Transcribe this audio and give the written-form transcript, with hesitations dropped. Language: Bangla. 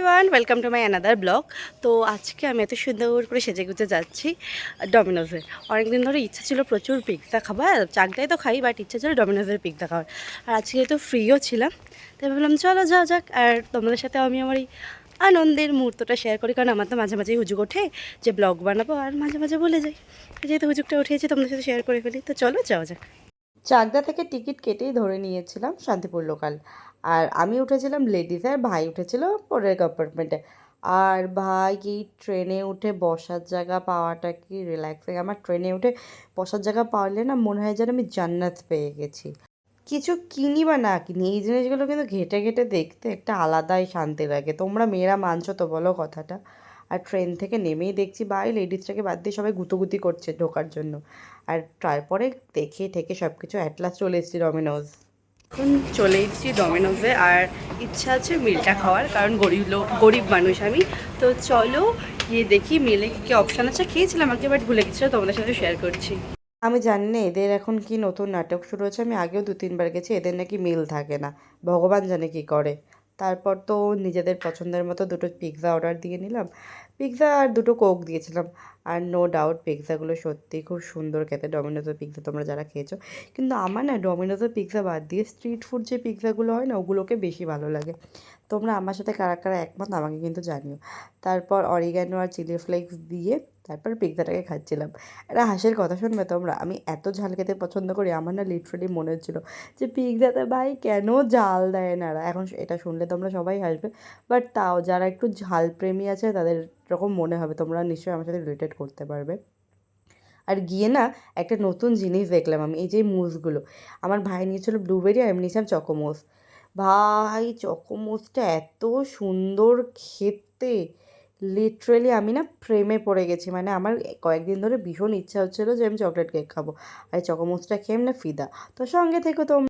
Everyone, welcome to my another blog. তো আজকে আমি এত সুন্দর করে সেজে গুজে যাচ্ছি ডমিনোজে। অনেকদিন ধরে ইচ্ছা ছিল প্রচুর পিৎজা খাবার, চাকদাই তো খাই, বাট ইচ্ছা ছিল ডমিনোজের পিৎজা খাওয়ার। আর আজকে তো ফ্রিও ছিলাম, তাই ভাবলাম চলো যাওয়া যাক। আর তোমাদের সাথে আমি আমার এই আনন্দের মুহূর্তটা শেয়ার করি, কারণ আমার তো মাঝে মাঝেই হুজুগ ওঠে যে ব্লগ বানাবো, আর মাঝে মাঝে বলে যাই। যেহেতু হুজুগটা উঠেছে, তোমাদের সাথে শেয়ার করে ফেলি। তো চলো যাওয়া যাক। চাকদা থেকে টিকিট কেটেই ধরে নিয়েছিলাম শান্তিপুর লোকাল। আর আমি উঠেছিলাম লেডিসে, আর ভাই উঠেছিল পরের কম্পার্টমেন্টে। আর ভাই এই ট্রেনে উঠে বসার জায়গা পাওয়াটা কি রিল্যাক্সিং! আমার ট্রেনে উঠে বসার জায়গা পাওয়ালে না মনে হয় যেন আমি জান্নাত পেয়ে গেছি। কিছু কিনি বা না কিনি, এই জিনিসগুলো কিন্তু ঘেঁটে ঘেঁটে দেখতে একটা আলাদাই শান্তি লাগে। তোমরা মেয়েরা মানছো তো বলো কথাটা? আর ট্রেন থেকে নেমেই দেখছি ভাই লেডিসটাকে বাদ দিয়ে সবাই গুতোগুতি করছে ঢোকার জন্য। আর তারপরে দেখে ঠেকে সব কিছু অ্যাট লাস্ট চলে এসেছি ডমিনোজ। এখন চলে এসেছি ডমিনোজে, আর ইচ্ছা আছে মিলটা খাওয়ার, কারণ গরিব মানুষ আমি। তো চলো গিয়ে দেখি মিলে কী অপশান আছে। খেয়েছিলাম আগে, বাট ভুলে গেছিলো, তোমাদের সাথে শেয়ার করছি। আমি জানি না এদের এখন কি নতুন নাটক শুরু হয়েছে, আমি আগেও 2-3 বার গেছি, এদের নাকি মিল থাকে না, ভগবান জানে কি করে। তারপর তো নিজেদের পছন্দের মতো দুটো পিৎজা অর্ডার দিয়ে নিলাম। পিৎজা আর দুটো কোক দিয়েছিলাম। আর নো ডাউট পিৎজাগুলো সত্যিই খুব সুন্দর খেতে, ডমিনোজের পিৎজা তোমরা যারা খেয়েছো। কিন্তু আমার না ডমিনোজের পিৎজা বাদ দিয়ে স্ট্রিট ফুড যে পিৎজাগুলো হয় না, ওগুলোকে বেশি ভালো লাগে। তোমরা আমার সাথে কারা কারা একমত আমাকে কিন্তু জানিও। তারপর অরিগ্যানো আর চিলি ফ্লেক্স দিয়ে তারপর পিৎজাটাকে খাচ্ছিলাম। একটা হাসির কথা শুনবে তোমরা, আমি এত ঝাল খেতে পছন্দ করি, আমার না লিটারালি মনে হচ্ছিলো যে পিৎজাতে ভাই কেন জাল দেয় না এরা। এখন এটা শুনলে তোমরা সবাই হাসবে, বাট তাও যারা একটু ঝাল প্রেমী আছে তাদের এরকম মনে হবে, তোমরা নিশ্চয়ই আমার সাথে রিলেটেড করতে পারবে। আর গিয়ে না একটা নতুন জিনিস দেখলাম আমি, এই যে মুসগুলো। আমার ভাই নিয়েছিল ব্লুবেরি, আর আমি নিয়েছিলাম চকোমোস। ভাই চকোমোসটা এত সুন্দর খেতে, লিটারেলি আমি না প্রেমে পড়ে গেছি। মানে আমার কয়েকদিন ধরে ভীষণ ইচ্ছা হচ্ছিলো যে আমি চকলেট কেক খাবো, আর চকোমোসটা খেয়ে না ফিদা। তো সঙ্গে থেকো তোমরা।